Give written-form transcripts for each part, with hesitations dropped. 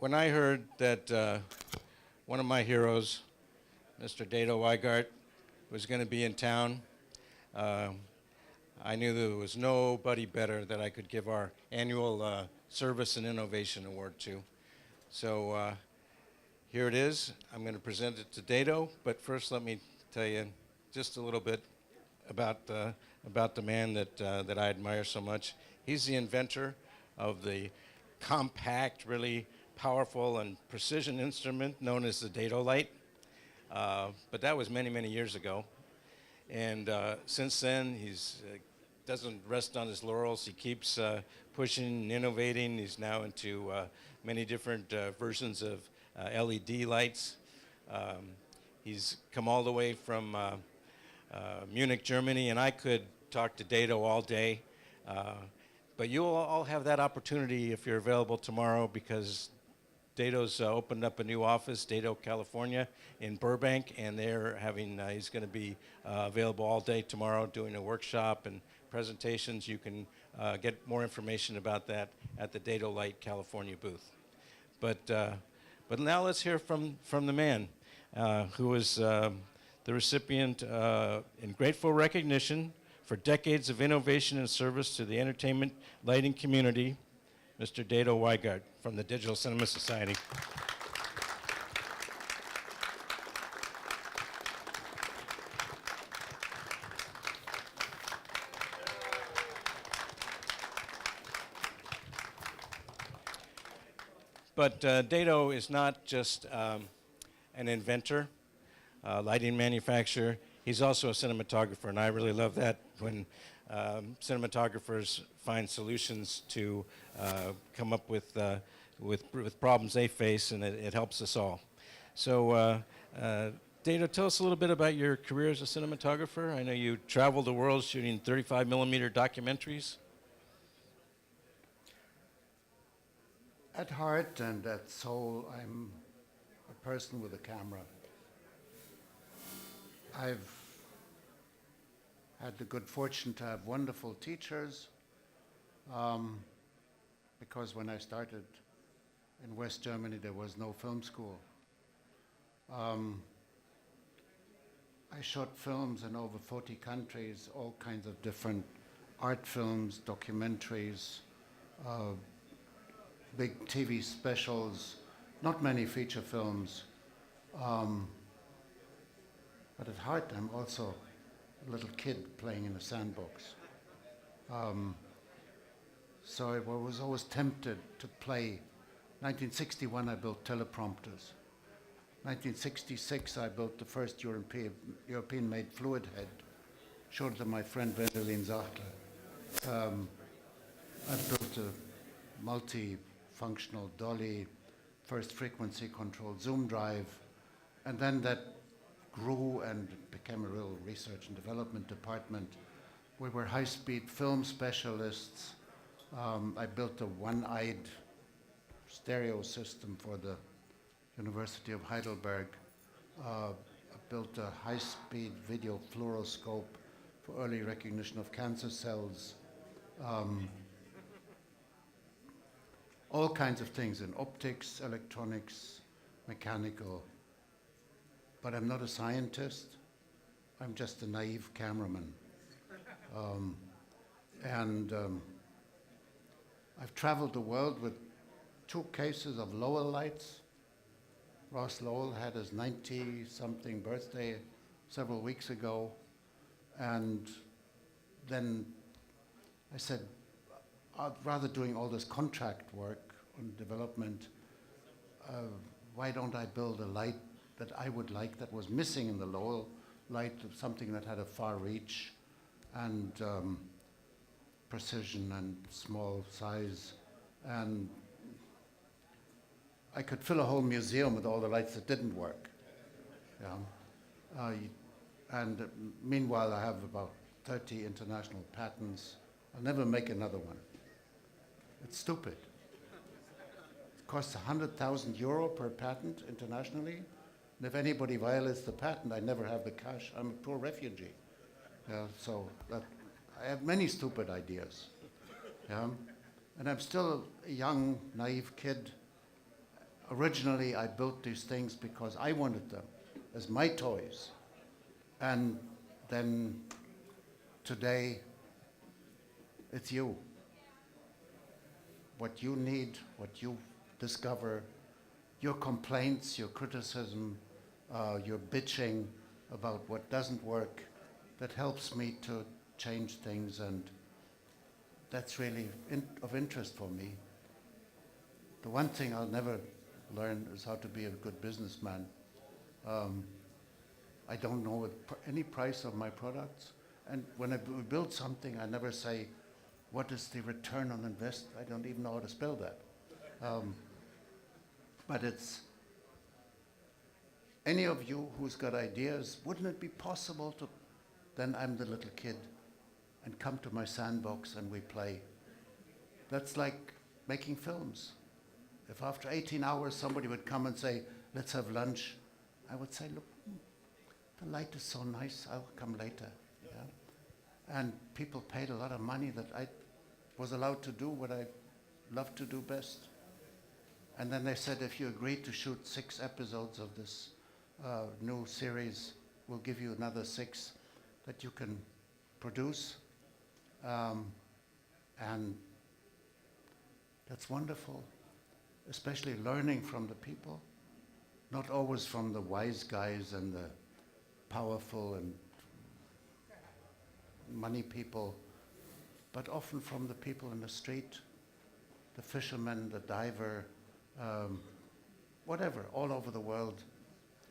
when I heard that one of my heroes, Mr. Dedo Weigert, was going to be in town, I knew there was nobody better that I could give our annual Service and Innovation Award to. So here it is. I'm going to present it to Dedo, but first let me tell you just a little bit about the man that I admire so much. He's the inventor of the compact, really powerful and precision instrument known as the Dedo light. But that was many, many years ago. And since then, he's doesn't rest on his laurels. He keeps pushing and innovating. He's now into many different versions of LED lights. He's come all the way from Munich, Germany, and I could talk to Dedo all day. But you'll all have that opportunity if you're available tomorrow, because Dedo's opened up a new office, Dedo, California, in Burbank, and they're having, he's going to be available all day tomorrow doing a workshop and presentations. You can get more information about that at the Dedo Light California booth. But now let's hear from the man who is the recipient in grateful recognition for decades of innovation and service to the entertainment lighting community, Mr. Dedo Weigert from the Digital Cinema Society. But Dedo is not just an inventor, lighting manufacturer. He's also a cinematographer, and I really love that when cinematographers find solutions to come up with problems they face, and it helps us all. So, Dedo, tell us a little bit about your career as a cinematographer. I know you traveled the world shooting 35mm documentaries. At heart and at soul, I'm a person with a camera. I've had the good fortune to have wonderful teachers, because when I started in West Germany, there was no film school. I shot films in over 40 countries, all kinds of different art films, documentaries, big TV specials, not many feature films. But at heart, I'm also a little kid playing in a sandbox. So I was always tempted to play. 1961, I built teleprompters. 1966, I built the first European-made fluid head. Showed it to my friend Wendelin Sachtler. I built a multi-functional dolly, first frequency-controlled zoom drive, and then that grew and became a real research and development department. We were high-speed film specialists. I built a one-eyed stereo system for the University of Heidelberg. I built a high-speed video fluoroscope for early recognition of cancer cells. All kinds of things in optics, electronics, mechanical. But I'm not a scientist. I'm just a naive cameraman. I've traveled the world with 2 cases of Lowell lights. Ross Lowell had his 90-something birthday several weeks ago. And then I said, rather doing all this contract work on development, why don't I build a light that I would like, that was missing in the Lowell light, something that had a far reach and precision and small size. And I could fill a whole museum with all the lights that didn't work. Yeah. And meanwhile, I have about 30 international patents. I'll never make another one. It's stupid. It costs 100,000 euro per patent internationally. And if anybody violates the patent, I never have the cash. I'm a poor refugee. So I have many stupid ideas. And I'm still a young, naive kid. originally I built these things because I wanted them as my toys. And then today, it's you. What you need, what you discover, your complaints, your criticism, your bitching about what doesn't work, that helps me to change things, and that's really of interest for me. The one thing I'll never learn is how to be a good businessman. I don't know any price of my products, and when I build something, I never say, what is the return on invest? I don't even know how to spell that. But it's, any of you who's got ideas, wouldn't it be possible to, then I'm the little kid and come to my sandbox and we play. That's like making films. If after 18 hours somebody would come and say, let's have lunch, I would say, look, the light is so nice, I'll come later. Yeah? And people paid a lot of money that I was allowed to do what I love to do best. And then they said, if you agree to shoot 6 episodes of this new series, we'll give you another 6 that you can produce. And that's wonderful, especially learning from the people, not always from the wise guys and the powerful and money people, but often from the people in the street, the fisherman, the diver, whatever, all over the world.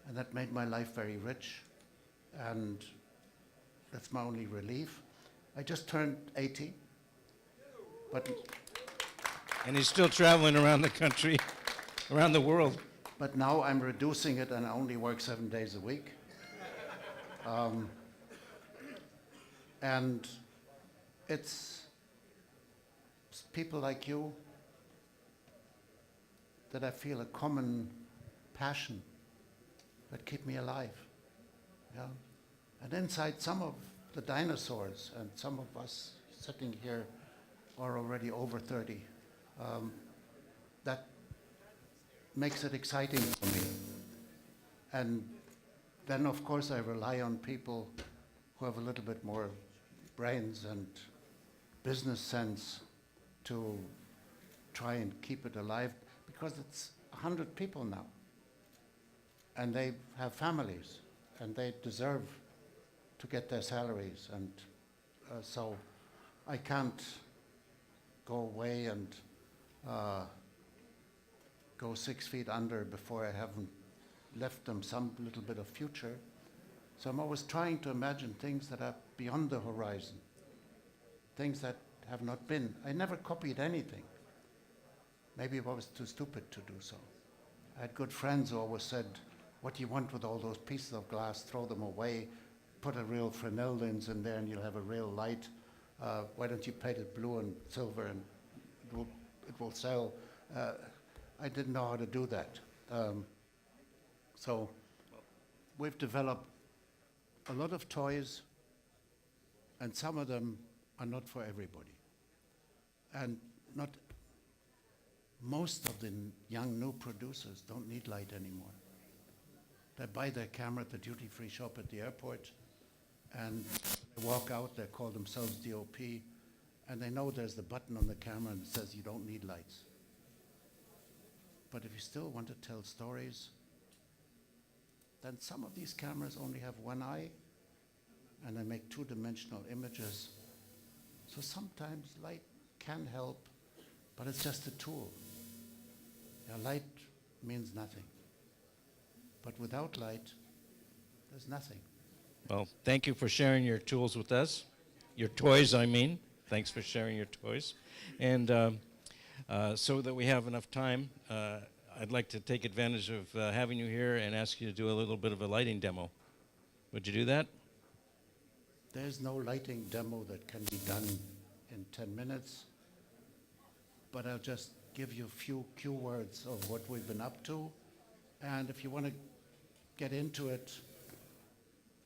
And that made my life very rich, and that's my only relief. I just turned 80, but... And he's still traveling around the country, around the world. But now I'm reducing it and I only work 7 days a week. And it's people like you that I feel a common passion that keep me alive. Yeah? And inside some of the dinosaurs, and some of us sitting here are already over 30, that makes it exciting for me. And then, of course, I rely on people who have a little bit more brains and business sense to try and keep it alive, because it's 100 people now. And they have families, and they deserve to get their salaries. And so I can't go away and go 6 feet under before I haven't left them some little bit of future. So I'm always trying to imagine things that are beyond the horizon, things that have not been. I never copied anything. Maybe I was too stupid to do so. I had good friends who always said, what do you want with all those pieces of glass? Throw them away, put a real Fresnel lens in there and you'll have a real light. Why don't you paint it blue and silver and it will sell? I didn't know how to do that. So we've developed a lot of toys, and some of them are not for everybody. And not most of the young new producers don't need light anymore. They buy their camera at the duty-free shop at the airport, and they walk out, they call themselves DOP, and they know there's the button on the camera that says you don't need lights. But if you still want to tell stories, then some of these cameras only have one eye, and they make two-dimensional images. So sometimes light can help, but it's just a tool. Yeah, light means nothing. But without light, there's nothing. Well, thank you for sharing your tools with us. Your toys, I mean. Thanks for sharing your toys. And so that we have enough time, I'd like to take advantage of having you here and ask you to do a little bit of a lighting demo. Would you do that? There's no lighting demo that can be done in 10 minutes, but I'll just give you a few keywords of what we've been up to. And if you want to get into it,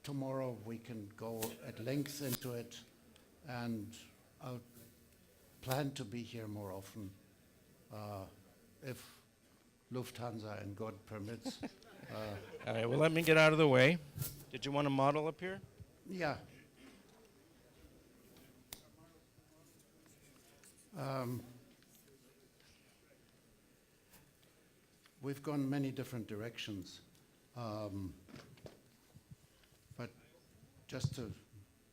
tomorrow we can go at length into it, and I'll plan to be here more often if Lufthansa and God permits. All right, well, let me get out of the way. Did you want a model up here? Yeah. We've gone many different directions, but just to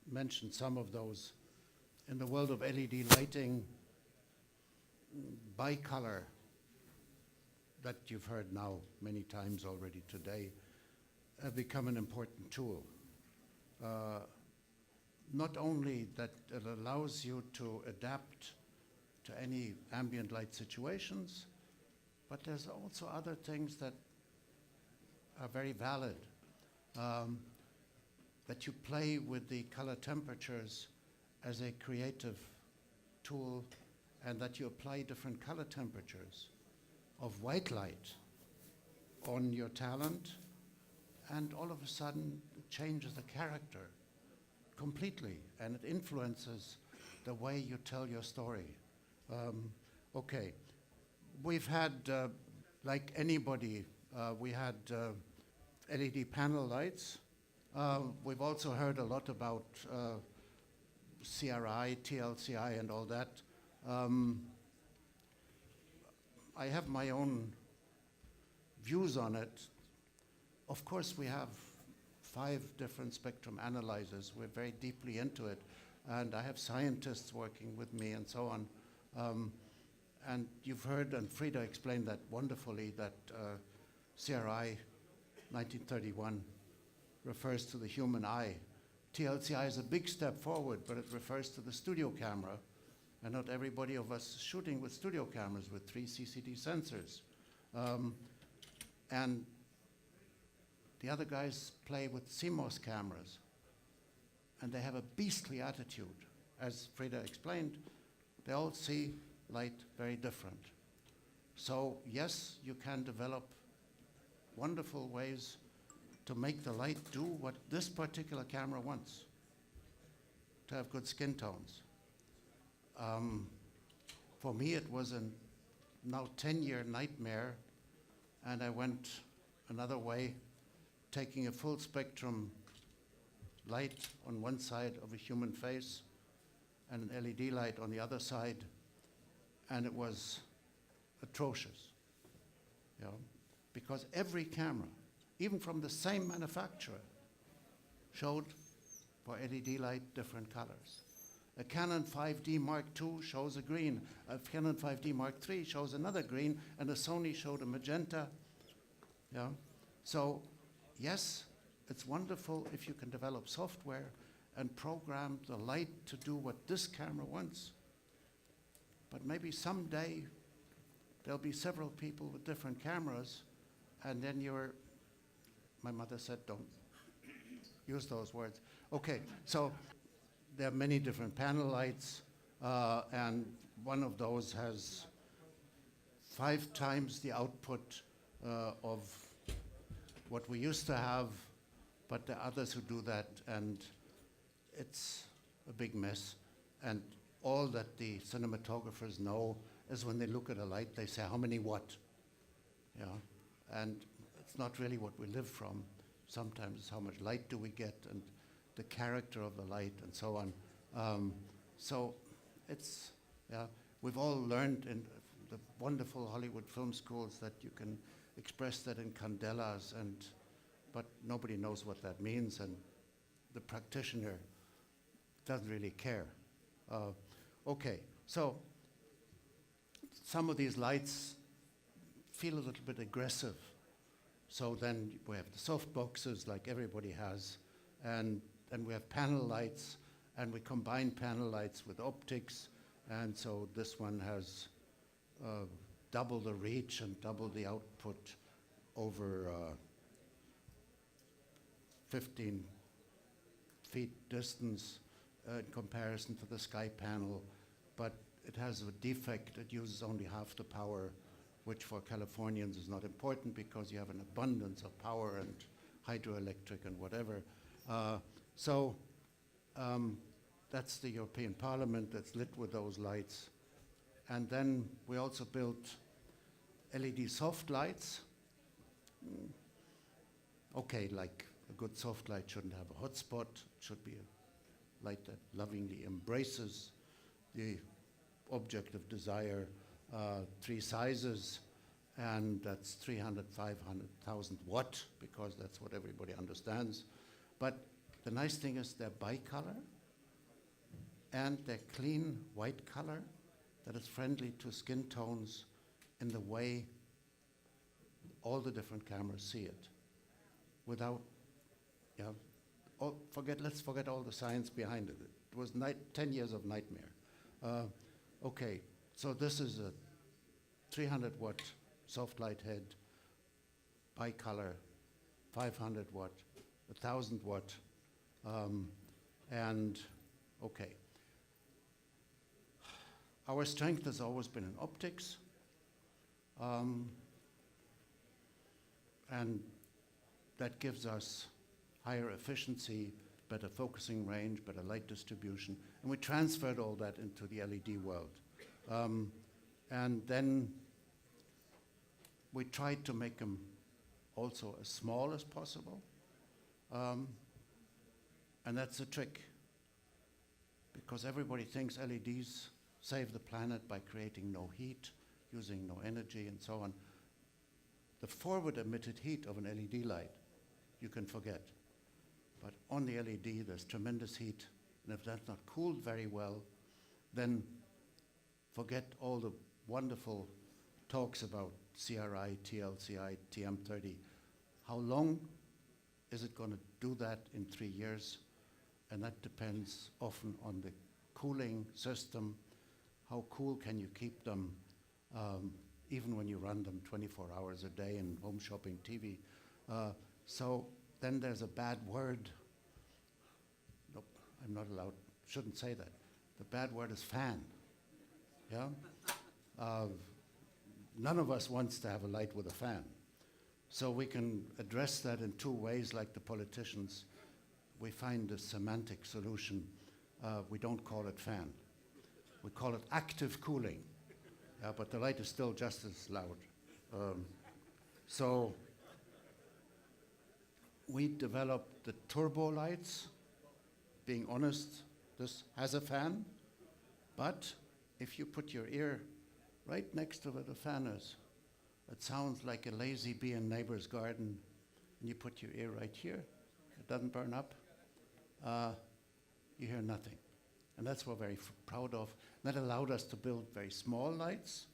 mention some of those, in the world of LED lighting, Bicolor, that you've heard now many times already today, have become an important tool. Not only that it allows you to adapt to any ambient light situations, but there's also other things that are very valid. That you play with the color temperatures as a creative tool, and that you apply different color temperatures of white light on your talent, and all of a sudden it changes the character completely, and it influences the way you tell your story. Okay, we've had, like anybody, we had LED panel lights. We've also heard a lot about CRI, TLCI, and all that. I have my own views on it. Of course, we have 5 different spectrum analyzers. We're very deeply into it. And I have scientists working with me and so on. And you've heard, and Frida explained that wonderfully, that CRI 1931 refers to the human eye. TLCI is a big step forward, but it refers to the studio camera. And not everybody of us is shooting with studio cameras with 3 CCD sensors. And the other guys play with CMOS cameras. And they have a beastly attitude. As Frida explained, they all see light very different. So yes, you can develop wonderful ways to make the light do what this particular camera wants, to have good skin tones. For me, it was a now 10-year nightmare, and I went another way, taking a full spectrum light on one side of a human face and an LED light on the other side, and it was atrocious, you know, because every camera, even from the same manufacturer, showed for LED light different colors. A Canon 5D Mark II shows a green, a Canon 5D Mark III shows another green, and a Sony showed a magenta. Yeah. So yes, it's wonderful if you can develop software and program the light to do what this camera wants. But maybe someday there'll be several people with different cameras, and then my mother said, don't use those words. Okay, so there are many different panel lights, and one of those has 5 times the output of what we used to have, but there are others who do that, and it's a big mess. And all that the cinematographers know is when they look at a light, they say, how many watt? Yeah, and it's not really what we live from. Sometimes it's how much light do we get, and the character of the light, and so on. So it's, yeah, we've all learned in the wonderful Hollywood film schools that you can express that in candelas, but nobody knows what that means, and the practitioner doesn't really care. Okay, so some of these lights feel a little bit aggressive. So then we have the soft boxes like everybody has, and then we have panel lights, and we combine panel lights with optics, and so this one has double the reach and double the output over 15 feet distance in comparison to the sky panel, but it has a defect. It uses only half the power, which for Californians is not important because you have an abundance of power and hydroelectric and whatever. So that's the European Parliament that's lit with those lights. And then we also built LED soft lights. Okay, like a good soft light shouldn't have a hotspot. It should be a light that lovingly embraces the object of desire. 3 sizes, and that's 300, 500,000 watt, because that's what everybody understands. But the nice thing is they're bicolor, and they're clean white color that is friendly to skin tones in the way all the different cameras see it. Without, let's forget all the science behind it. It was 10 years of nightmare. Okay, so this is a 300 watt soft light head, bicolor, 500 watt, 1,000 watt, and okay. Our strength has always been in optics, and that gives us higher efficiency, better focusing range, better light distribution, and we transferred all that into the LED world. And then we tried to make them also as small as possible, and that's the trick, because everybody thinks LEDs save the planet by creating no heat, using no energy, and so on. The forward emitted heat of an LED light, you can forget. But on the LED, there's tremendous heat, and if that's not cooled very well, then forget all the wonderful talks about CRI, TLCI, TM30. How long is it going to do that in 3 years? And that depends often on the cooling system. How cool can you keep them, even when you run them 24 hours a day in home shopping TV? So then there's a bad word. Nope, I'm not allowed, shouldn't say that. The bad word is fan. Yeah? None of us wants to have a light with a fan. So we can address that in 2 ways, like the politicians. We find a semantic solution. We don't call it fan. We call it active cooling. But the light is still just as loud. So we developed the turbo lights. Being honest, this has a fan, but if you put your ear right next to where the fan is, it sounds like a lazy bee in neighbor's garden, and you put your ear right here, it doesn't burn up, you hear nothing. And that's what we're very proud of. That allowed us to build very small lights.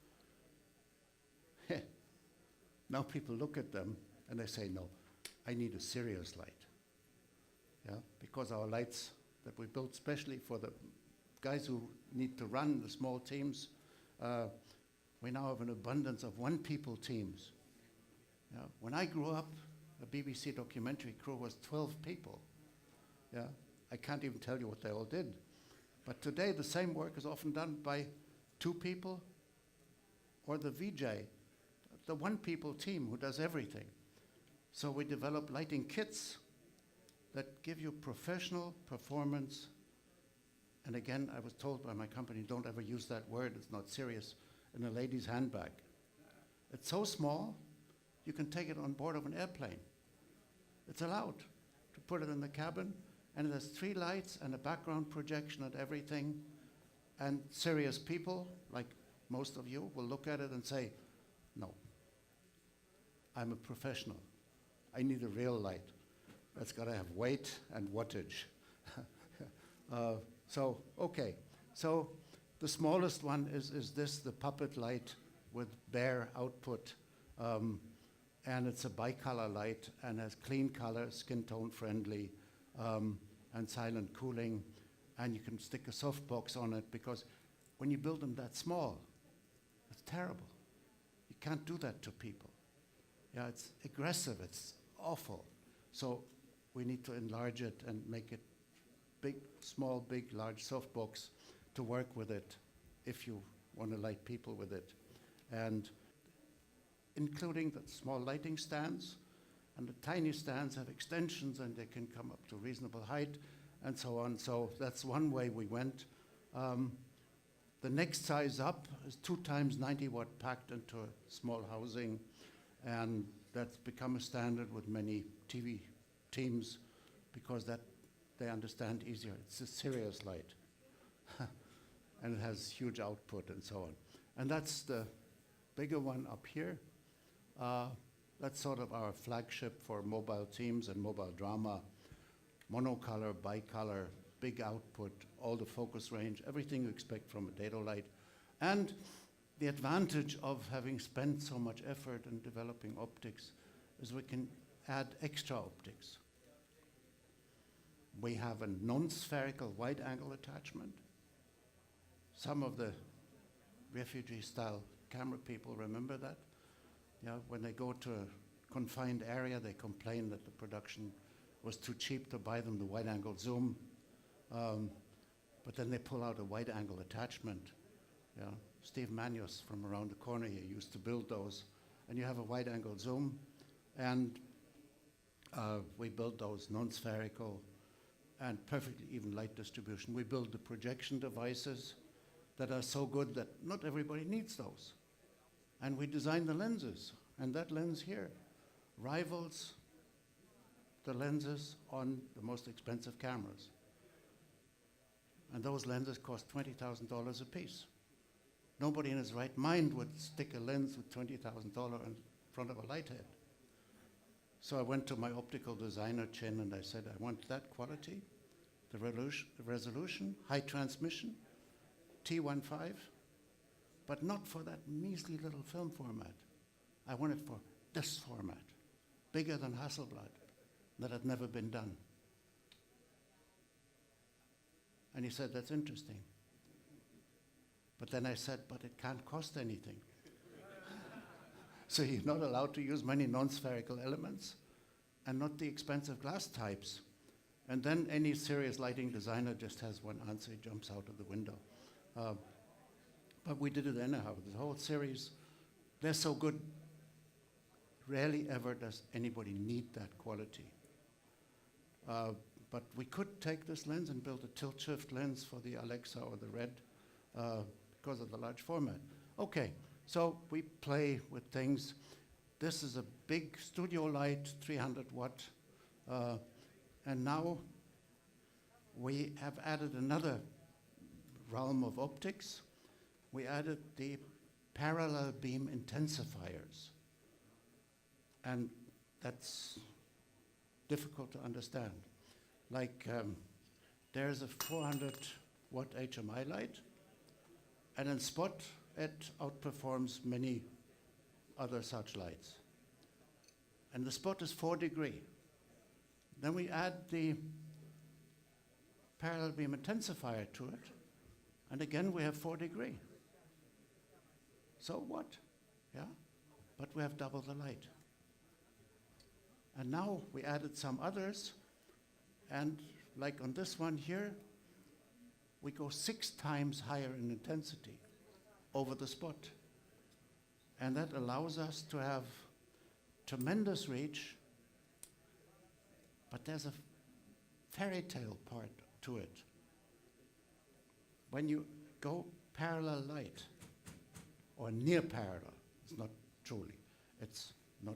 Now people look at them and they say, no, I need a serious light. Yeah, because our lights that we built specially for the guys who need to run the small teams, we now have an abundance of one-people teams. Yeah, when I grew up, a BBC documentary crew was 12 people. Yeah, I can't even tell you what they all did. But today, the same work is often done by 2 people or the VJ, the one-people team who does everything. So we develop lighting kits that give you professional performance. And again, I was told by my company, don't ever use that word, it's not serious, in a lady's handbag. It's so small, you can take it on board of an airplane. It's allowed to put it in the cabin, and it has 3 lights and a background projection and everything. And serious people, like most of you, will look at it and say, no, I'm a professional. I need a real light. That's got to have weight and wattage. Okay. So the smallest one is this, the puppet light with bare output. And it's a bicolor light and has clean color, skin tone friendly, and silent cooling. And you can stick a softbox on it, because when you build them that small, it's terrible. You can't do that to people. Yeah, it's aggressive, it's awful. So we need to enlarge it and make it big, small, big, large softbox to work with it if you want to light people with it. And including the small lighting stands, and the tiny stands have extensions and they can come up to reasonable height and so on. So that's one way we went. The next size up is 2 times 90 watt packed into a small housing, and that's become a standard with many TV teams because that they understand easier. It's a serious light, and it has huge output and so on. And that's the bigger one up here. That's sort of our flagship for mobile teams and mobile drama. Monocolor, bicolor, big output, all the focus range, everything you expect from a Dedo light. And the advantage of having spent so much effort in developing optics is we can add extra optics. We have a non-spherical wide-angle attachment. Some of the refugee-style camera people remember that. Yeah, when they go to a confined area, they complain that the production was too cheap to buy them the wide-angle zoom. But then they pull out a wide-angle attachment. Yeah. Steve Manius from around the corner here used to build those. And you have a wide-angle zoom. And we build those non-spherical and perfectly even light distribution. We build the projection devices that are so good that not everybody needs those. And we design the lenses. And that lens here rivals the lenses on the most expensive cameras. And those lenses cost $20,000 a piece. Nobody in his right mind would stick a lens with $20,000 in front of a light head. So I went to my optical designer, Chen, and I said, I want that quality, the resolution, high transmission, T15, but not for that measly little film format. I want it for this format, bigger than Hasselblad, that had never been done. And he said, that's interesting. But then I said, but it can't cost anything. So you're not allowed to use many non-spherical elements and not the expensive glass types. And then any serious lighting designer just has one answer, he jumps out of the window. But we did it anyhow. The whole series, they're so good, rarely ever does anybody need that quality. But we could take this lens and build a tilt shift lens for the Alexa or the Red because of the large format. Okay, so we play with things. This is a big studio light, 300 watt. And now we have added another realm of optics. We added the parallel beam intensifiers. And that's difficult to understand. Like there's a 400 watt HMI light, and in spot it outperforms many other such lights. And the spot is 4 degrees. Then we add the parallel beam intensifier to it, and again we have 4 degrees. So what? Yeah, but we have double the light. And now we added some others, and like on this one here, we go 6 times higher in intensity over the spot. And that allows us to have tremendous reach, but there's a fairy tale part to it. When you go parallel light, or near parallel, it's not truly, it's not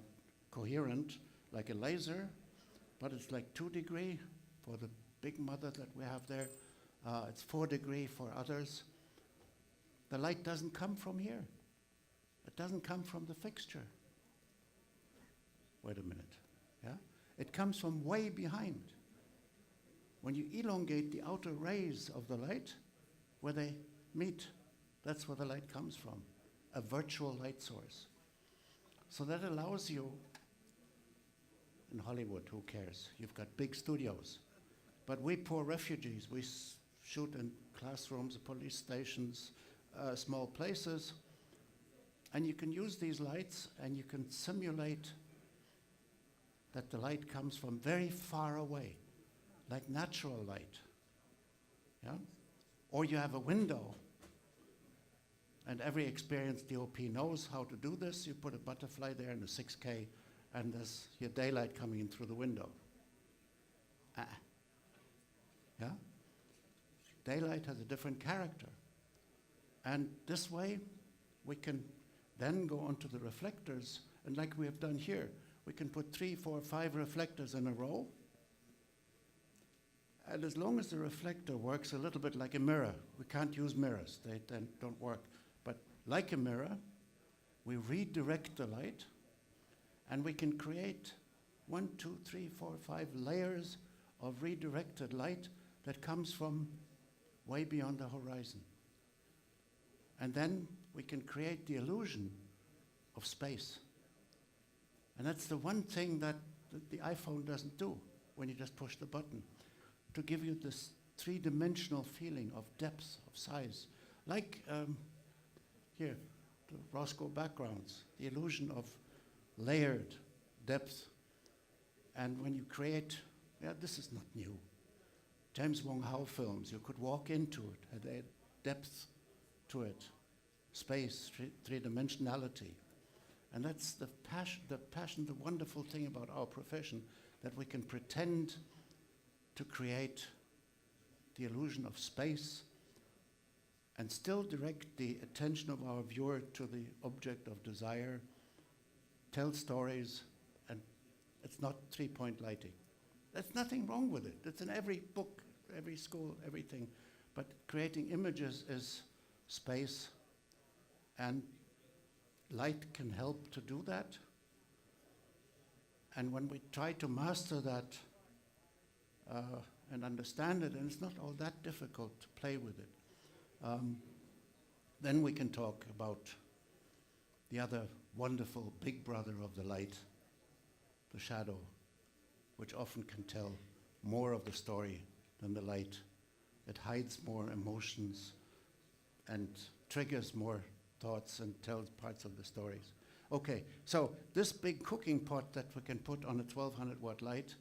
coherent like a laser, but it's like 2 degrees for the big mother that we have there. It's 4 degrees for others. The light doesn't come from here. It doesn't come from the fixture. Wait a minute. Yeah? It comes from way behind. When you elongate the outer rays of the light, where they meet, that's where the light comes from, a virtual light source. So that allows you, in Hollywood, who cares? You've got big studios. But we poor refugees, we shoot in classrooms, police stations, small places, and you can use these lights and you can simulate that the light comes from very far away, like natural light. Yeah? Or you have a window, and every experienced DOP knows how to do this. You put a butterfly there in a 6K, and there's your daylight coming in through the window. Yeah? Daylight has a different character. And this way, we can then go onto the reflectors, and like we have done here, we can put 3, 4, 5 reflectors in a row. And as long as the reflector works a little bit like a mirror, we can't use mirrors, they then don't work. But like a mirror, we redirect the light, and we can create 1, 2, 3, 4, 5 layers of redirected light that comes from way beyond the horizon. And then we can create the illusion of space. And that's the one thing that the iPhone doesn't do when you just push the button, to give you this three-dimensional feeling of depth, of size. Like here, the Roscoe backgrounds, the illusion of layered depth. And when you create, this is not new. James Wong Howe films, you could walk into it, had a depth to it, space, three-dimensionality. And that's the passion, the wonderful thing about our profession, that we can pretend to create the illusion of space and still direct the attention of our viewer to the object of desire, tell stories, and it's not three-point lighting. There's nothing wrong with it. It's in every book, every school, everything. But creating images is space, and light can help to do that. And when we try to master that and understand it, and it's not all that difficult to play with it, then we can talk about the other wonderful big brother of the light, the shadow, which often can tell more of the story than the light. It hides more emotions and triggers more thoughts and tells parts of the stories. Okay, so this big cooking pot that we can put on a 1200 watt light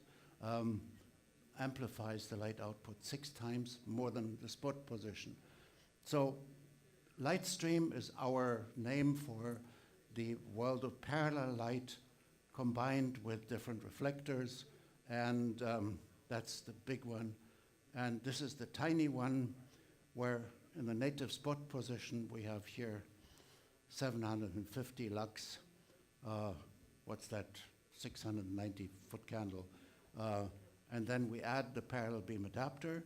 amplifies the light output 6 times more than the spot position. So light stream is our name for the world of parallel light combined with different reflectors, and that's the big one. And this is the tiny one where in the native spot position we have here 750 lux, what's that, 690 foot candle. And then we add the parallel beam adapter,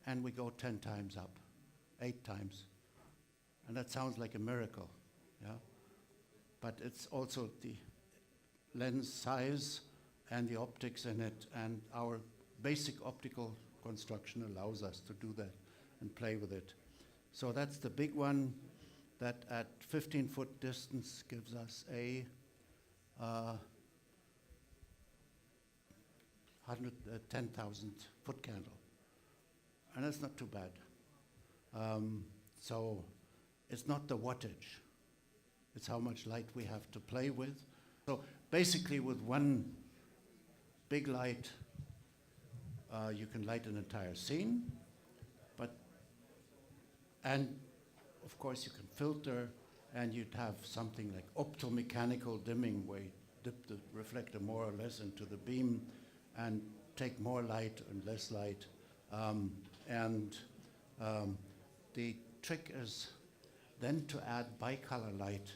and we go 10 times up, 8 times. And that sounds like a miracle, yeah? But it's also the lens size and the optics in it, and our basic optical construction allows us to do that and play with it. So that's the big one that at 15-foot distance gives us a 10,000 foot candle. And that's not too bad. So it's not the wattage, it's how much light we have to play with. So basically with one big light, you can light an entire scene, and of course you can filter, and you'd have something like optomechanical dimming, where you dip the reflector more or less into the beam and take more light and less light. The trick is then to add bicolor light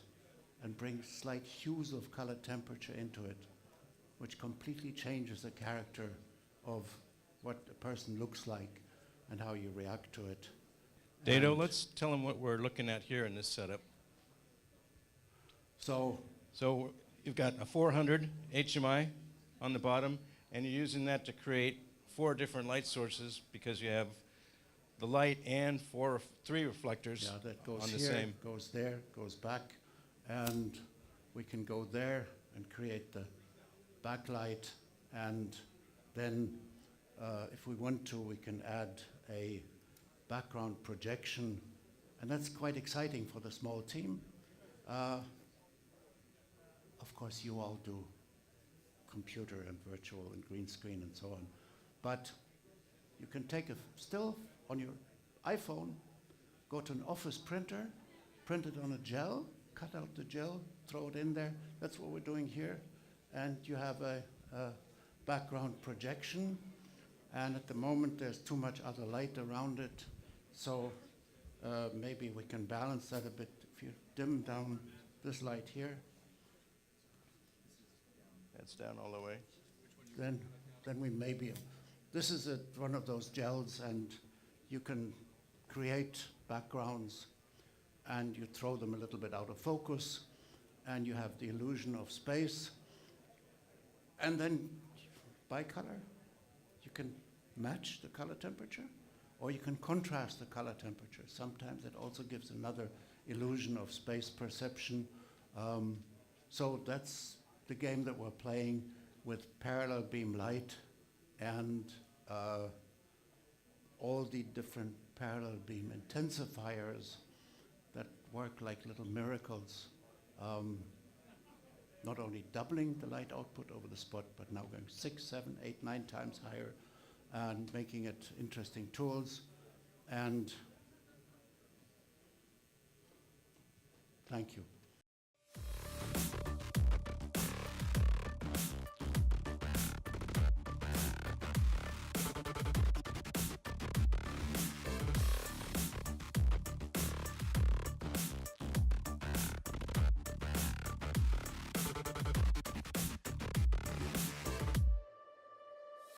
and bring slight hues of color temperature into it, which completely changes the character of what a person looks like and how you react to it. Dedo, let's tell them what we're looking at here in this setup. So you've got a 400 HMI on the bottom, and you're using that to create 4 different light sources because you have the light and 3 reflectors that goes on the here, same. goes there, goes back, and we can go there and create the backlight, and then if we want to, we can add a background projection, and that's quite exciting for the small team. Of course, you all do computer and virtual and green screen and so on, but you can take a still on your iPhone, go to an office printer, print it on a gel, cut out the gel, throw it in there. That's what we're doing here, and you have a background projection. And at the moment, there's too much other light around it, so maybe we can balance that a bit. If you dim down this light here, That's down all the way. then we maybe, this is one of those gels, and you can create backgrounds and you throw them a little bit out of focus and you have the illusion of space. And then bicolor, you can match the color temperature or you can contrast the color temperature. Sometimes it also gives another illusion of space perception. So that's the game that we're playing with parallel beam light and all the different parallel beam intensifiers that work like little miracles, not only doubling the light output over the spot, but now going 6, 7, 8, 9 times higher and making it interesting tools. And thank you.